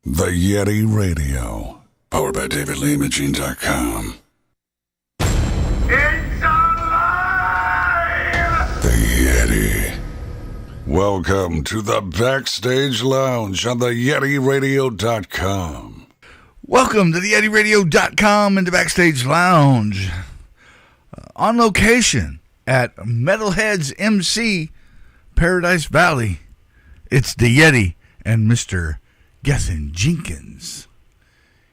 The Yeti Radio, powered by DavidLeeImaging.com. It's alive! The Yeti. Welcome to the Backstage Lounge on the YetiRadio.com. Welcome to the YetiRadio.com and the Backstage Lounge. On location at MetalHeads MC, Paradise Valley. It's the Yeti and Mr. GETHEN Jenkins.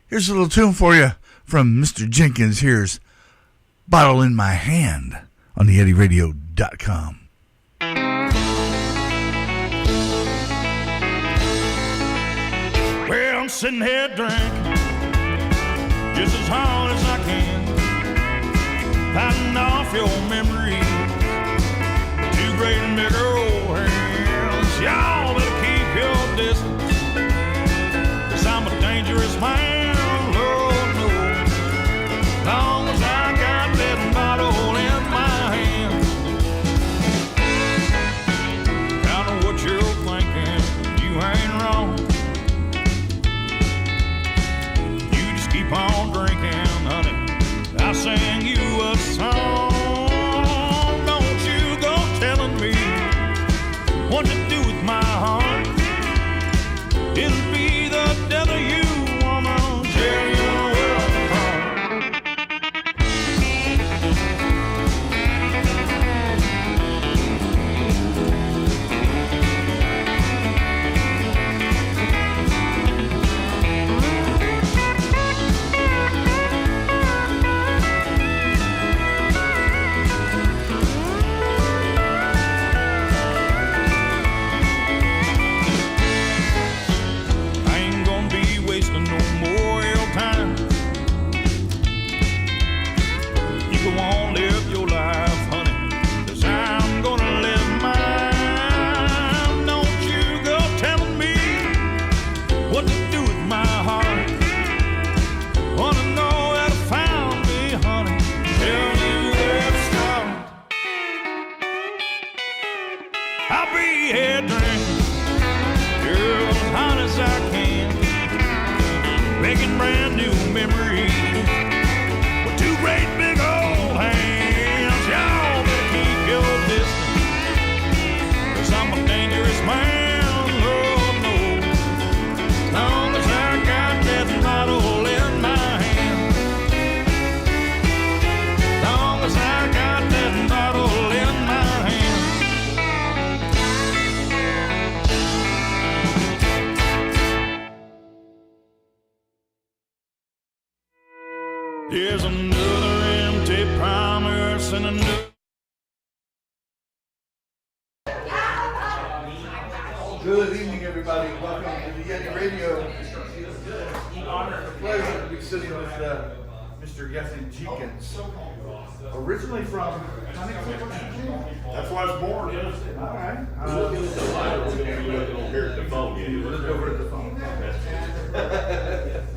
Here's a little tune for you from Mr. Jenkins. Here's Bottle in My Hand on the YetiRadio.com. Well, I'm sitting here drinking just as hard as I can, fighting off your memories, two great and big old hands. Y'all better keep your distance, 'cause I'm a dangerous man, Lord knows. Long as I got that bottle in my hand, I know what you're thinking, you ain't wrong. Keep on drinking, honey, I'll sing you a song. Don't you go telling me what to do with my heart. It'll be the death of you, woman, tear your world apart. Brand new memories with two great big old hands. Y'all better keep your distance, 'cause I'm a dangerous man, Lord knows. As long as I got that bottle in my hand, as long as I got that bottle in my hand. There's another empty promise and another. Good evening, everybody. Welcome to the Yeti Radio. Honor and pleasure to be sitting with Mr. GETHEN Jenkins. Originally from That's where I was born. all right. We're looking here at the phone. Look over at the phone.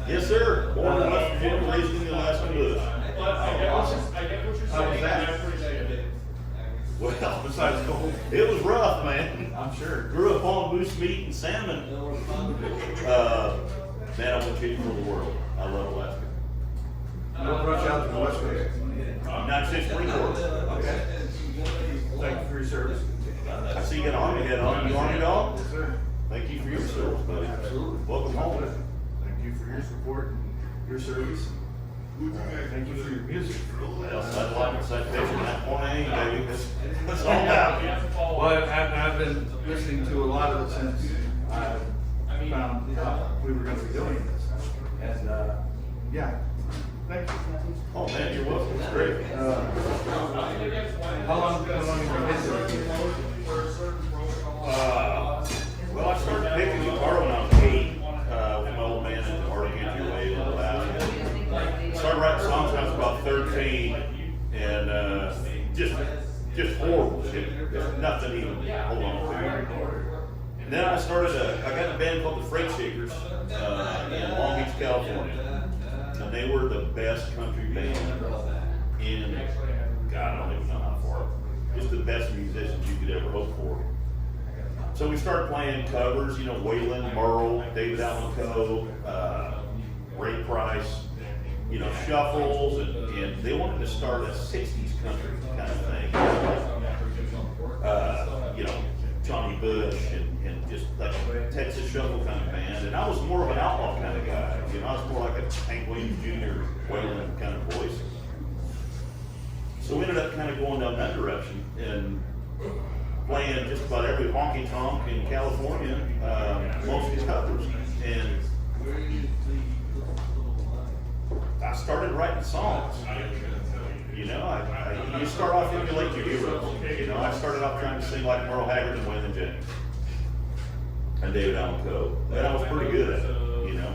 Yes, sir. Born in West Virginia, raised in the Alaskan Bush. Awesome. How was that? Well, Besides gold, it was rough, man. I'm sure. Grew up on moose meat and salmon. Man, I wouldn't trade for the world. I love Alaska. What brought you out to the West Coast? United States Marine Corps. Okay. Thank you for your service. I see you got an Army head on. You Army dog? Yes, sir. Thank you for your service, buddy. Absolutely. Welcome home. Thank you for your support and your service. Thank you for your music. Well, satellite citation, that point A, baby. That's all about. Well, I've been listening to a lot of it since I found out we were going to be doing this. And yeah, thank you. Oh man, you're welcome. It's great. How long have you been into it? Well, I started picking guitar when I was 8 with my old man in the Arctic Entry Way in Alaska. Started writing songs when I was about 13, and just horrible shit. There's nothing even hold on to. And then I started I got in a band called the Freight Shakers in Long Beach, California. And they were the best country band in, God, I don't even know how far. Just the best musicians you could ever hope for. So we started playing covers, you know, Waylon, Merle, David Allan Coe, Ray Price, you know, shuffles, and they wanted to start a 60s country kind of thing. You know, Johnny Bush and just like Texas shuffle kind of band. And I was more of an outlaw kind of guy. You know, I was more like a Hank Williams Jr. Waylon kind of voice. So we ended up kind of going down that direction and playing just about every honky tonk in California, mostly covers. And I started writing songs. You know, you start off emulating your heroes. You know, I started off trying to sing like Merle Haggard and Waylon Jennings and David Allan Coe, and I was pretty good at it. You know,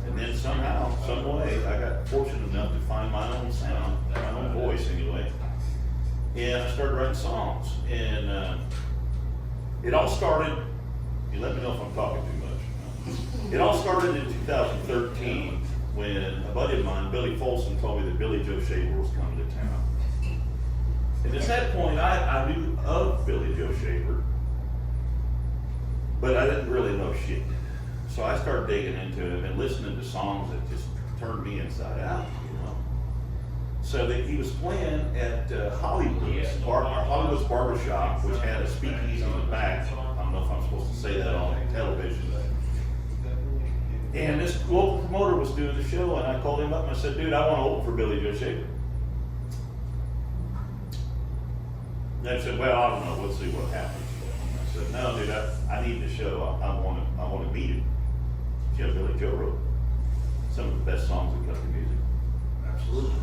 and then somehow, some way, I got fortunate enough to find my own sound, my own voice anyway, and I started writing songs. And it all started. You let me know if I'm talking too much. It all started in 2013. When a buddy of mine, Billy Folsom, told me that Billy Joe Shaver was coming to town. And at that point, I knew of Billy Joe Shaver, but I didn't really know shit. So I started digging into him and listening to songs that just turned me inside out, you know. So that he was playing at Hollywood's Barbershop, which had a speakeasy in the back. I don't know if I'm supposed to say that on television. And this local promoter was doing the show, and I called him up and I said, dude, I want to open for Billy Joe Shaver. And I said, well, I don't know, we'll see what happens. I said, no, dude, I need the show. I want to meet him. You know, Billy Joe wrote some of the best songs in country music. Absolutely.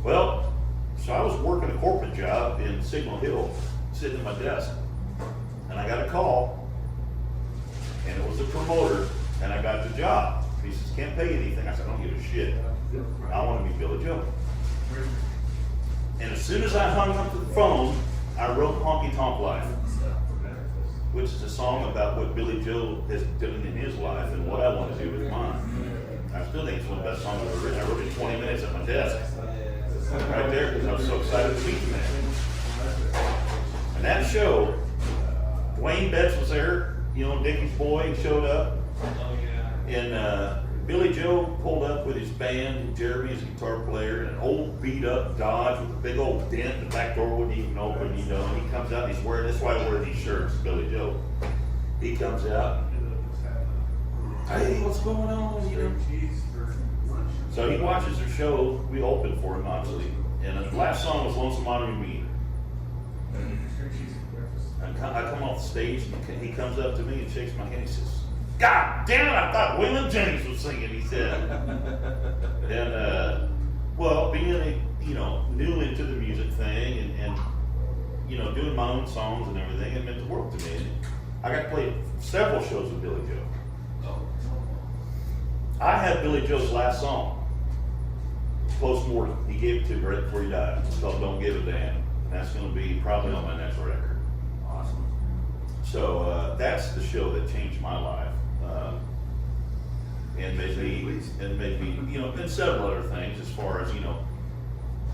Well, so I was working a corporate job in Signal Hill, sitting at my desk, and I got a call, and it was a promoter. And I got the job. He says, can't pay you anything. I said, I don't give a shit. I want to meet Billy Joe. And as soon as I hung up the phone, I wrote Honky Tonk Life, which is a song about what Billy Joe has done in his life and what I want to do with mine. I still think it's one of the best songs I've ever written. I wrote it in 20 minutes at my desk, right there, because I was so excited to meet the man. And that show, Dwayne Betts was there, you know, Dickie's boy showed up. And Billy Joe pulled up with his band, Jeremy, his guitar player, and an old beat-up Dodge with a big old dent. The back door wouldn't even open, you know. And he comes out, and he's wearing, that's why I wear these shirts, Billy Joe. He comes out, hey, what's going on, you know? So he watches the show. We opened for him, obviously. And the last song was Lonesome Honoring Me. I come off the stage, and he comes up to me and shakes my hand. He says, God damn it, I thought Waylon Jennings was singing, he said. And, well, being you know, new into the music thing and, you know, doing my own songs and everything, it meant the world to me. And I got to play several shows with Billy Joe. I had Billy Joe's last song, Close Mortem. He gave it to me right before he died. It's called Don't Give a Damn. And that's going to be probably on my next record. Awesome. So that's the show that changed my life. And made me, you know, and several other things as far as, you know,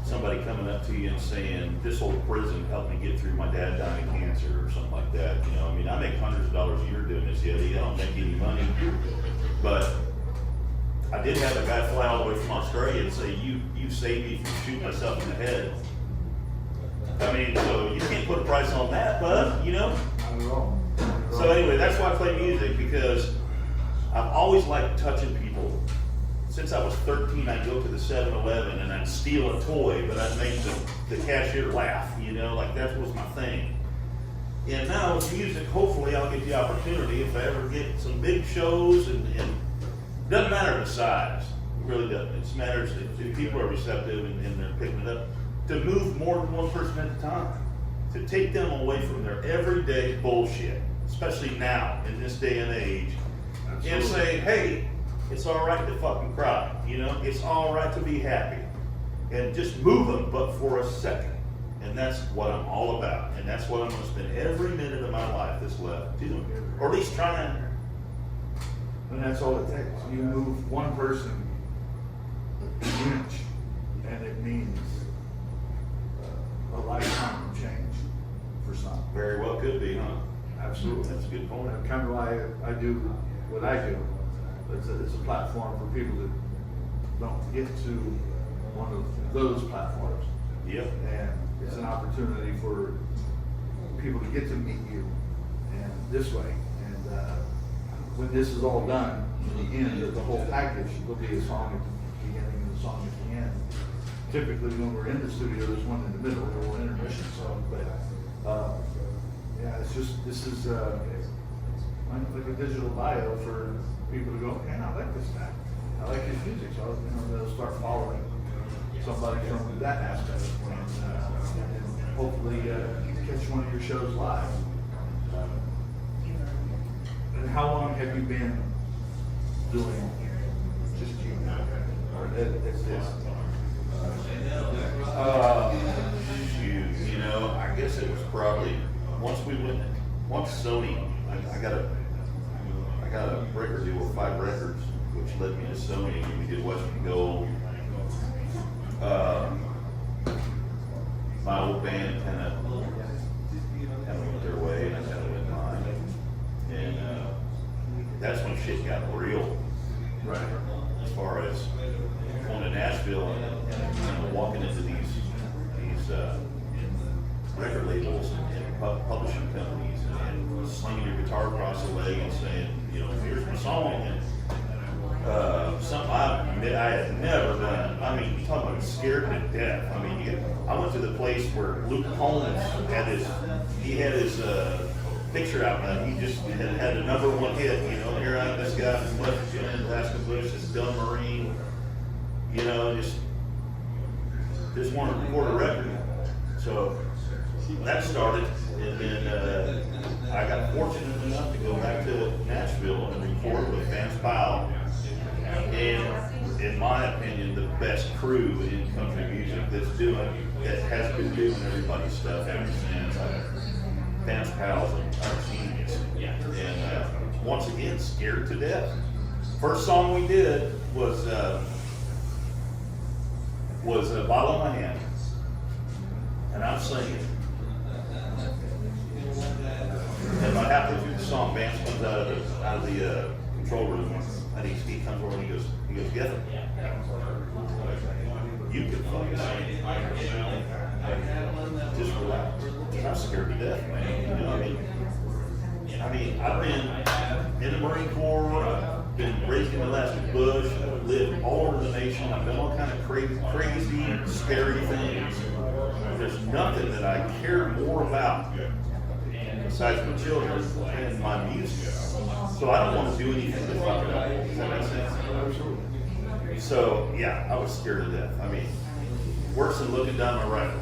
somebody coming up to you and saying, this old prison helped me get through my dad dying of cancer or something like that. You know, I mean, I make hundreds of dollars a year doing this, Yeti. I don't make any money. But I did have a guy fly all the way from Australia and say, you saved me from shooting myself in the head. I mean, so you can't put a price on that, bud, you know? Not at all. So anyway, that's why I play music, because I've always liked touching people. Since I was 13, I'd go to the 7-Eleven and I'd steal a toy, but I'd make the cashier laugh, you know, like that was my thing. And now with music, hopefully I'll get the opportunity, if I ever get some big shows, and doesn't matter the size, it really doesn't. It matters if people are receptive and they're picking it up, to move more than one person at a time, to take them away from their everyday bullshit, especially now in this day and age. Absolutely. And say, hey, it's all right to fucking cry, you know? It's all right to be happy. And just move them, but for a second. And that's what I'm all about. And that's what I'm going to spend every minute of my life that's left doing. Or at least trying. And that's all it takes. You move one person an inch, and it means a lifetime of change for some. Very well could be, huh? Absolutely. That's a good point. That's kind of why I do what I do. It's a platform for people that don't get to one of those platforms. Yep. And it's an opportunity for people to get to meet you and this way. And when this is all done, in the end of the whole package, there'll be a song at the beginning and a song at the end. Typically, when we're in the studio, there's one in the middle, a little intermission song. But yeah, it's just, this is like a digital bio for people to go, okay, I like this guy. I like his music. So they'll start following somebody from that aspect. And hopefully catch one of your shows live. And how long have you been doing just you? Or is this? Shoot, I guess it was probably once Sony, I got a record deal with 5 Records, which led me to Sony, and we did Western Gold. My old band kind of went their way, and I kind of went mine, and that's when shit got real. Right. As far as going to Nashville and walking into these record labels and publishing companies and slinging your guitar across the leg and saying, here's my song. And something I had never done. I mean, you talk about scared to death. I mean, I went to the place where Luke Combs had his picture out, man. He just had a #1 hit, here I this guy from West Virginia, Alaska Bush, this dumb Marine, just wanted to record a record. So that started, and then I got fortunate enough to go back to Nashville and record with Vance Powell, and in my opinion, the best crew in country music that has been doing everybody's stuff ever since. Vance Powell's a genius, and once again, scared to death. First song we did was A Bottle in My Hand, and I'm singing. And about halfway through the song, Vance comes out of the control room, and he comes over and he goes, "Gethen, you can fucking sing. Just relax." I'm scared to death, man. I mean, I've been in the Marine Corps. I've been raised in Alaska Bush. I've lived all over the nation. I've done all kind of crazy, scary things. There's nothing that I care more about besides my children and my music. So I don't want to do anything to fuck it up. Does that make sense? So yeah, I was scared to death. I mean, worse than looking down my rifle.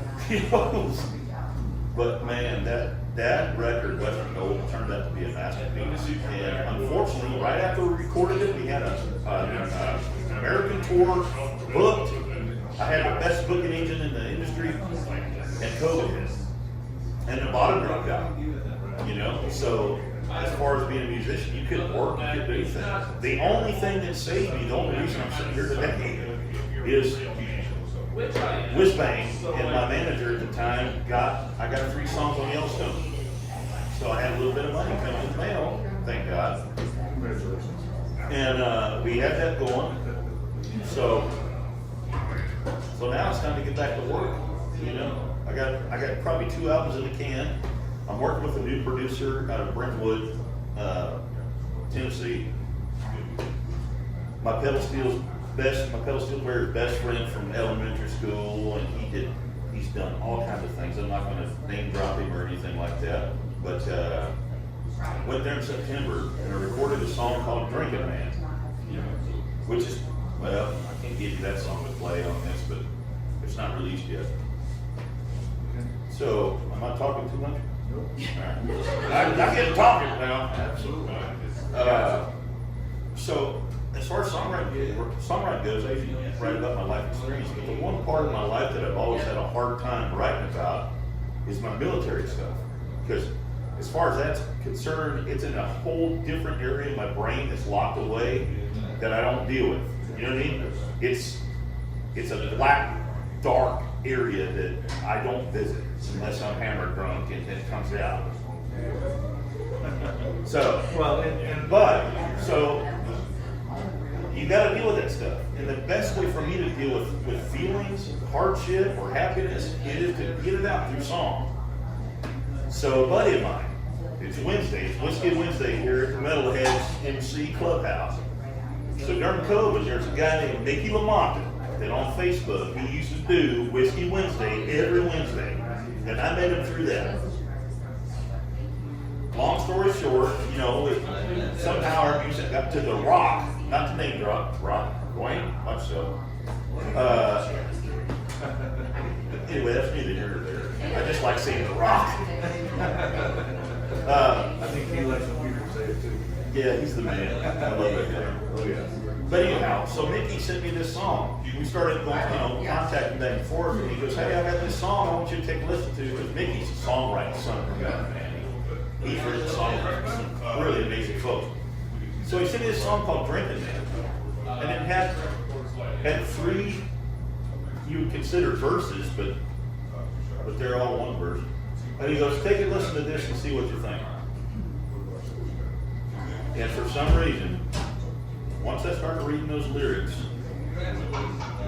But man, that record, Western Gold, turned out to be a masterpiece. And unfortunately, right after we recorded it, we had an American tour booked. I had the best booking agent in the industry, and COVID hit. And the bottom dropped out. So as far as being a musician, you couldn't work, you couldn't do anything. The only thing that saved me, the only reason I'm sitting here today, is Whizbang and my manager at the time I got 3 songs on Yellowstone. So I had a little bit of money coming in the mail, thank God. And we had that going. So now it's time to get back to work. I got probably 2 albums in the can. I'm working with a new producer out of Brentwood, Tennessee. My pedal steel player's best friend from elementary school, and he's done all kinds of things. I'm not going to name drop him or anything like that, but went there in September and I recorded a song called Drinking Man, which is, well, I can't give you that song to play on this, but it's not released yet. So, am I talking too much? Nope. All right. I get talking now. Absolutely. So, as far as songwriting goes, I usually write about my life experience, but the one part of my life that I've always had a hard time writing about is my military stuff. Because as far as that's concerned, it's in a whole different area of my brain that's locked away that I don't deal with. You know what I mean? It's a black, dark area that I don't visit unless I'm hammered drunk and it comes out. So, Well, so you got to deal with that stuff. And the best way for me to deal with feelings, hardship, or happiness is to get it out through song. So a buddy of mine, it's Wednesday, it's Whiskey Wednesday here at the MetalHeads MC Clubhouse. So during COVID, there's a guy named Nicky Lamonte that on Facebook, he used to do Whiskey Wednesday every Wednesday. And I met him through that. Long story short, you know, somehow our music got to The Rock, not to name drop, Rock, Dwayne, much so. Anyway, that's neither here nor there. I just like saying The Rock. I think he lets some people say it too. Yeah, he's the man. I love that guy. Oh, yeah. But anyhow, so Mickey sent me this song. We started going, contacting back and forth, and he goes, "Hey, I got this song I want you to take a listen to," because Mickey's a songwriting son of a gun, man. He's written songs, some really amazing folks. So he sent me this song called "Drinking Man," and it had 3 you would consider verses, but they're all one verse. And he goes, "Take a listen to this and see what you think." And for some reason, once I started reading those lyrics,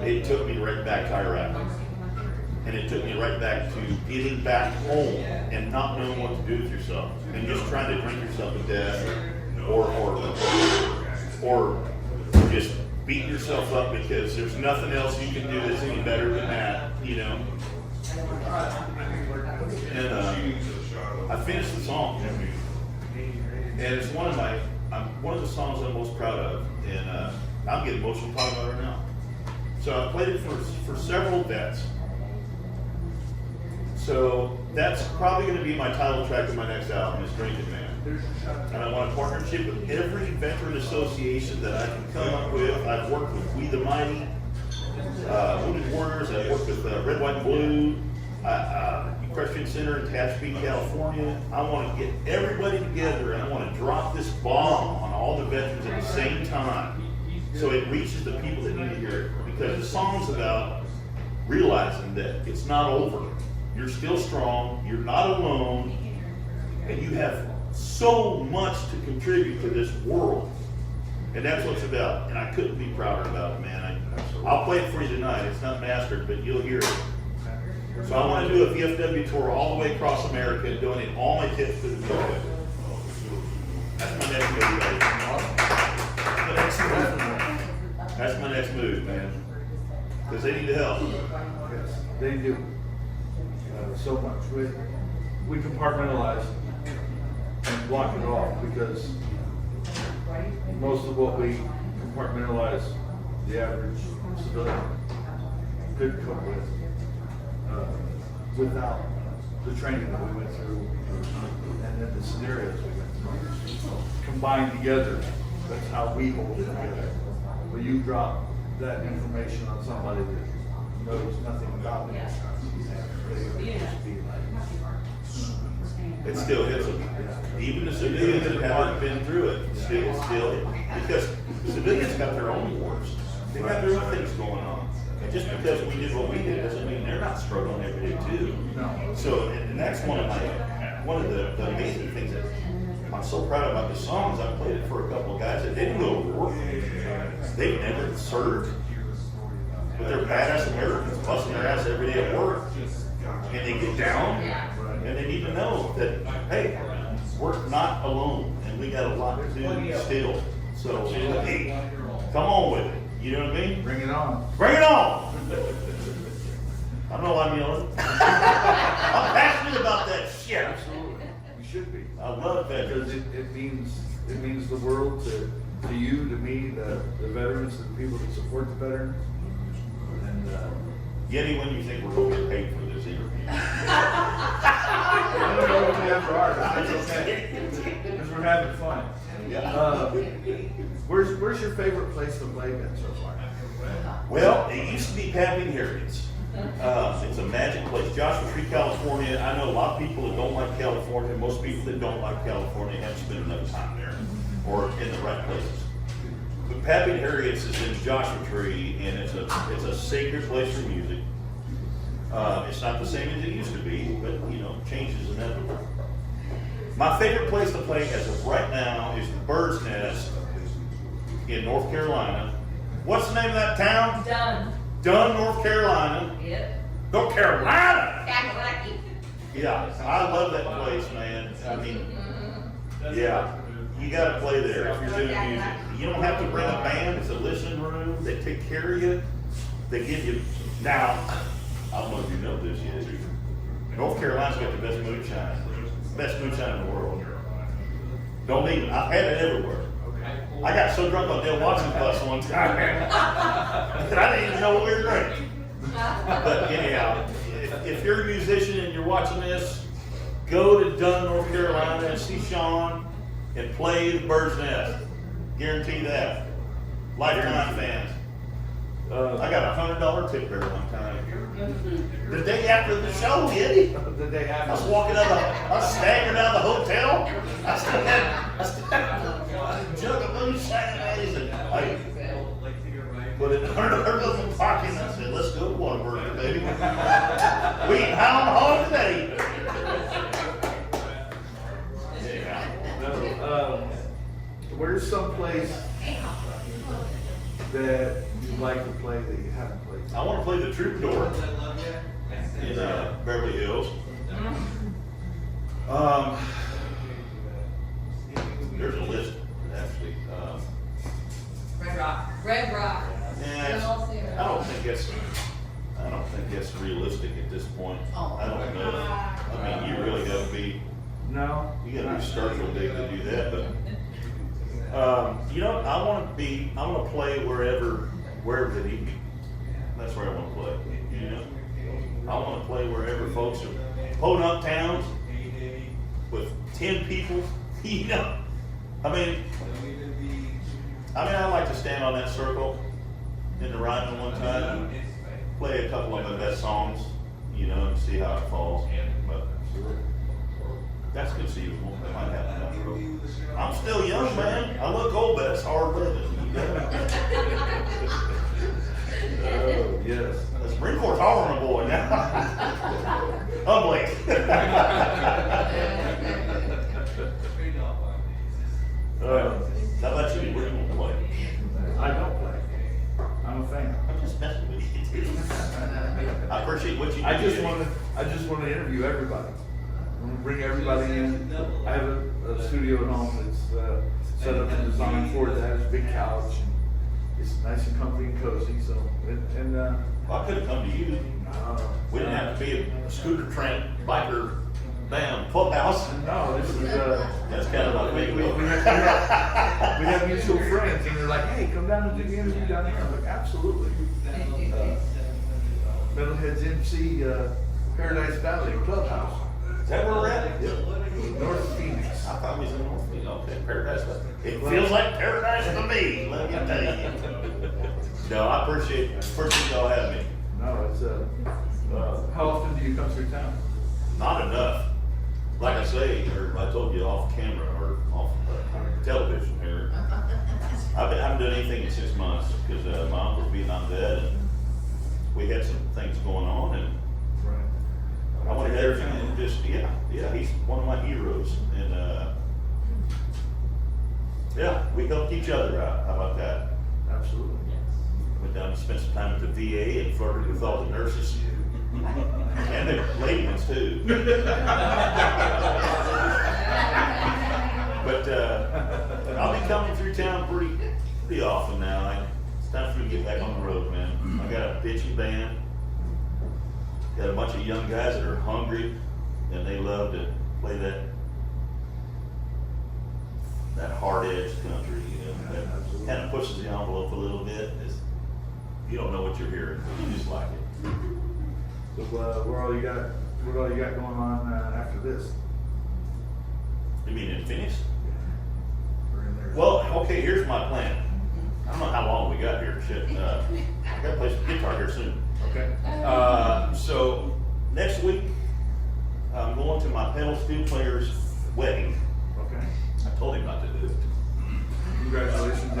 it took me right back to Iraq. And it took me right back to getting back home and not knowing what to do with yourself. And just trying to drink yourself to death or just beat yourself up because there's nothing else you can do that's any better than that, you know. And I finished the song. And it's one of the songs I'm most proud of, and I'm getting emotional talking about it right now. So I played it for several vets. So that's probably going to be my title track of my next album, is "Drinking Man." And I want a partnership with every veteran association that I can come up with. I've worked with We the Mighty, Wounded Warriors. I've worked with Red, White, and Blue, Equestrian Center in Tehachapi, California. I want to get everybody together and I want to drop this bomb on all the veterans at the same time so it reaches the people that need to hear it. Because the song's about realizing that it's not over. You're still strong, you're not alone, and you have so much to contribute to this world. And that's what it's about. And I couldn't be prouder about it, man. I'll play it for you tonight. It's not mastered, but you'll hear it. So I want to do a VFW tour all the way across America and donate all my tips to the VFW. That's my next move, guys. That's my next move, man. Because they need the help. Yes, they do. So much. We compartmentalize and block it off because most of what we compartmentalize, the average civilian could cope with without the training that we went through and then the scenarios we went through. Combined together, that's how we hold it together. When you drop that information on somebody that knows nothing about it, it still hits them. Even the civilians that haven't been through it, still, because civilians got their own wars. They got their own things going on. And just because we did what we did doesn't mean they're not struggling every day too. No. So, and that's one of the amazing things that I'm so proud about this song is I played it for a couple of guys that didn't go to war. They've never served. But they're badass Americans busting their ass every day at work. And they get down and they need to know that, hey, we're not alone and we got a lot to do still. So, hey, come on with it. You know what I mean? Bring it on. Bring it on! I don't know why I'm yelling. I'm passionate about that shit. Absolutely. You should be. I love Because veterans. it means the world to you, to me, the veterans, the people that support the veterans. And Yeti, when do you think we're going to get paid for this interview? I don't know what we have for art, but it's okay. Because we're having fun. Yeah. Where's your favorite place to play been so far? Well, it used to be Pappy and Harriet's. It's a magic place. Joshua Tree, California. I know a lot of people that don't like California. Most people that don't like California haven't spent enough time there or in the right places. But Pappy and Harriet's is in Joshua Tree, and it's a sacred place for music. It's not the same as it used to be, but change is inevitable. My favorite place to play as of right now is the Bird's Nest in North Carolina. What's the name of that town? Dunn, North Carolina. Yep. North Carolina! Kakalaki. Yeah, I love that place, man. I mean, yeah, you gotta play there if you're doing music. You don't have to bring a band, it's a listening room, they take care of you, they give you, now, I don't know if you know this yet, North Carolina's got the best moonshine in the world. Don't even, I've had it everywhere. I got so drunk on Dale Watson's bus one time that I didn't even know what we were drinking. But anyhow, if you're a musician and you're watching this, go to Dunn, North Carolina and see Sean and play the Bird's Nest. Guarantee that. Lifetime fans. I got $100 tip there one time. The day after the show, Yeti. The day I was after. walking out I was staggering out of the hotel. I still had a jug of moonshine and I put it in her little pocket and I said, let's go to Whataburger, baby. We ain't high on the hog today. No, where's some place that you'd like to play that you haven't played? I want to play the Troubadour in Beverly Hills. There's a list, actually. Red Rock. Yeah, I don't think that's realistic at this point. I don't know. I mean, you really got to be. No. You got to be structural big to do that, but you know, I want to play wherever they need me. That's where I want to play. You know, I want to play wherever folks are podunk towns with 10 people. You know, I mean, I like to stand on that circle in the Ryman one time, and play a couple of my best songs, you know, and see how it falls. But that's conceivable. That might happen down the road. I'm still young, man. I look old, but it's hard living. You know? Oh, yes. The Marine Corps hard on a boy now. I'm Blake. How about you? Where do you want to play? I don't play. I'm a fan. I'm just messing with you. I appreciate what you do. I just want to interview everybody. I want to bring everybody in. I have a studio at home that's set up and designed for that. It's a big couch. And it's nice and comfy and cozy. So, Well, I could have come to you. We didn't have to be a scooter train biker damn clubhouse. no, this is That's kind of like we have mutual friends, and they're like, "Hey, come down and do the interview down here." I'm like, "Absolutely." MetalHeads MC Paradise Valley Clubhouse. Is that where we're at? Yep. North Phoenix. I thought we was in North Phoenix. Okay, Paradise. It feels like paradise to me. Let me tell you. No, I appreciate y'all having me. No, it's how often do you come through town? Not enough. Like I say, or I told you off camera or off television here. I haven't done anything in 6 months because my uncle's Vietnam vet and we had some things going on and Right. I went ahead and just, yeah, he's one of my heroes. And yeah, we helped each other out. How about that? Absolutely. Went down and spent some time at the VA and flirted with all the nurses. And the lady ones too. But I'll be coming through town pretty often now. It's time for me to get back on the road, man. I got a bitchy band. Got a bunch of young guys that are hungry and they love to play that hard edge country, you know. That kind of pushes the envelope a little bit. You don't know what you're hearing, but you just like it. So what all you got going on after this? You mean in Phoenix? Or in there? Well, okay, here's my plan. I don't know how long we got here. Shit, I gotta play some guitar here soon. Okay. So next week, I'm going to my pedal steel player's wedding. Okay. I told him not to do it. Congratulations.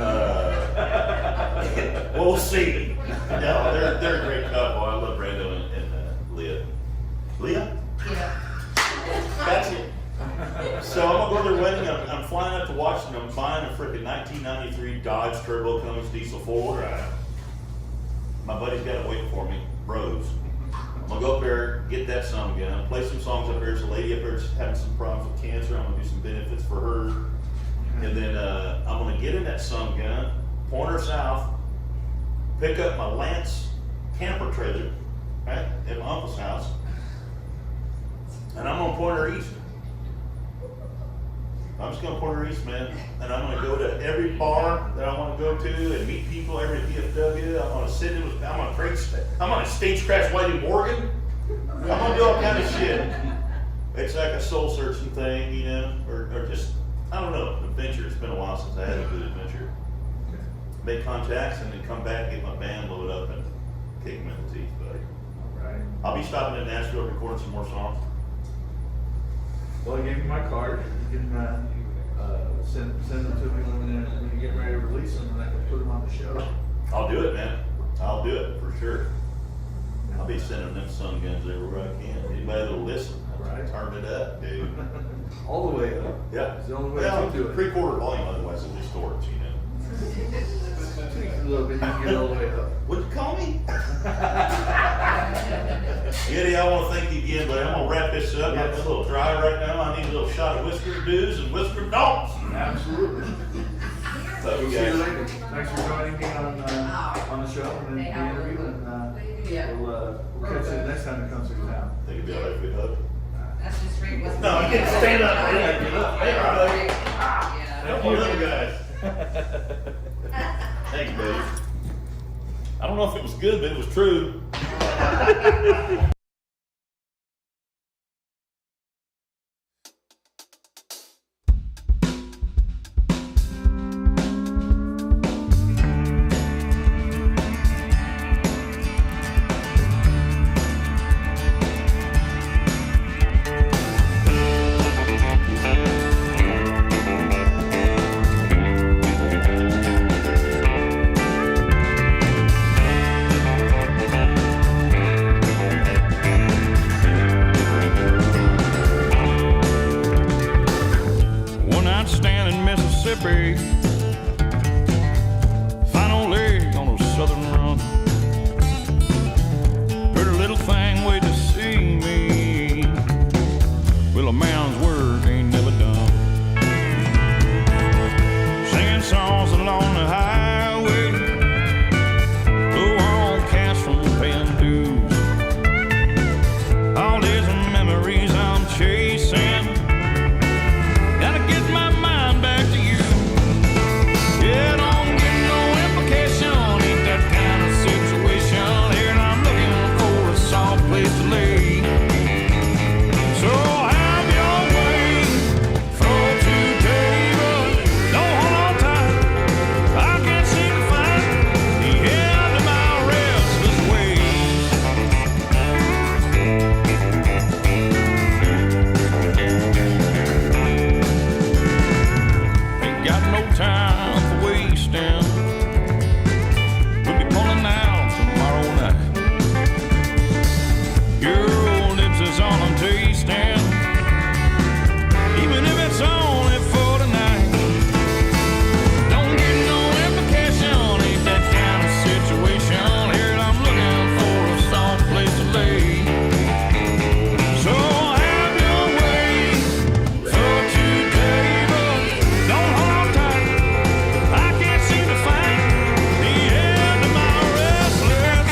We'll see. No, they're a great couple. I love Brando and Leah. Leah? Yeah. That's it. So I'm gonna go to their wedding. I'm flying out to Washington. I'm buying a freaking 1993 Dodge Turbo Cummins diesel 4-wheel drive. My buddy's got it waiting for me, Rose. I'm gonna go up there, get that song gun, play some songs up there. There's a lady up there that's having some problems with cancer. I'm gonna do some benefits for her. And then I'm gonna get in that song gun, point her south, pick up my Lance camper trailer, right, at my uncle's house, and I'm gonna point her east. I'm just gonna point her east, man, and I'm gonna go to every bar that I want to go to and meet people, every VFW. I'm gonna sit in with, I'm gonna stage crash Whitey Morgan. I'm gonna do all kind of shit. It's like a soul searching thing, you know, or just, I don't know, an adventure. It's been a while since I had a good adventure. Make contacts and then come back, get my band loaded up and kick them in the teeth, buddy. All right. I'll be stopping in Nashville recording some more songs. Well, I gave you my card. You can send them to me when you get ready to release them, and I can put them on the show. I'll do it, man. I'll do it for sure. I'll be sending them sun guns everywhere I can. Anybody that'll listen, Right. turn it up, dude. All the way up. Yeah. It's the only way Well, to do it. 3/4 volume, otherwise it distorts, you know. Tweak it a little bit, you can get all the way up. What'd you call me? Yeti, I want to thank you again, but I'm going to wrap this up. I'm a little dry right now. I need a little shot of Whisper Doos and Whisper Don'ts. Absolutely. Love We'll you see you guys. later. Thanks for joining me on the show and the interview, and we'll catch you next time it comes through town. Think it'd be all right if we hug? That's just straight West. No, you can stand up. Yeah. Hey, buddy. Yeah. Help you little guys. Thank you, baby. I don't know if it was good, but it was true. One night stand in Mississippi, final leg on a southern run. Pretty little thing waited to see me. Well, a man's work ain't never done. Singing songs along the highway, low on cash from paying dues. All these memories I'm chasing, gotta get my mind back to you. Yeah, don't get no implication, ain't that kind of situation here, and I'm looking for a soft place to lay. So have your way for today, but don't hold on tight. I can't seem to find the end of my restless ways. Ain't got no time for wasting. We'll be pulling out tomorrow night. Your lips is all I'm tasting, even if it's only for tonight. Don't get no implication, ain't that kind of situation here. I'm looking for a soft place to lay. So have your way for today, but don't hold on tight. I can't seem to find the end of my restless ways.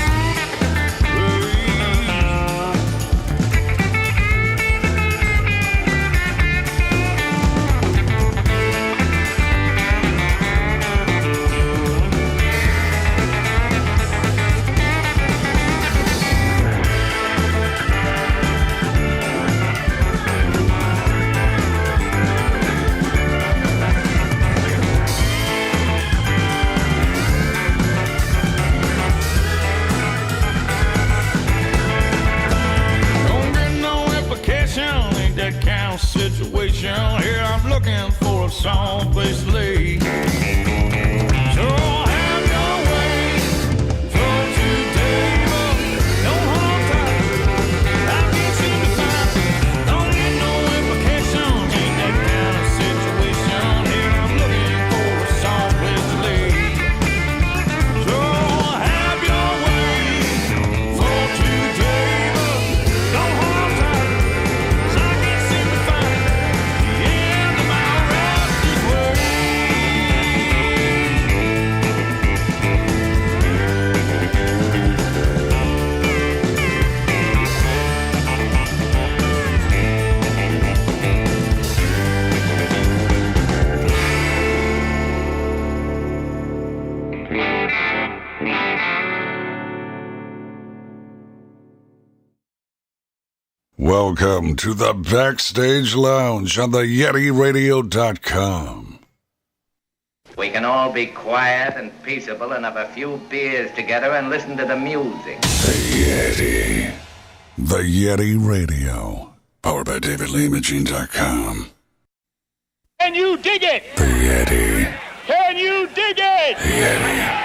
Don't get no implication, ain't that kind of situation here. I'm looking for a soft place to lay. So have your way for today, but don't hold on tight. I can't seem to find. Don't get no implication, ain't that kind Welcome to the Backstage Lounge on the YetiRadio.com. We can all be quiet and peaceable and have a few beers together and listen to the music. The Yeti. The Yeti Radio. Powered by DavidLeeImaging.com. Can you dig it? The Yeti. Can you dig it? The Yeti.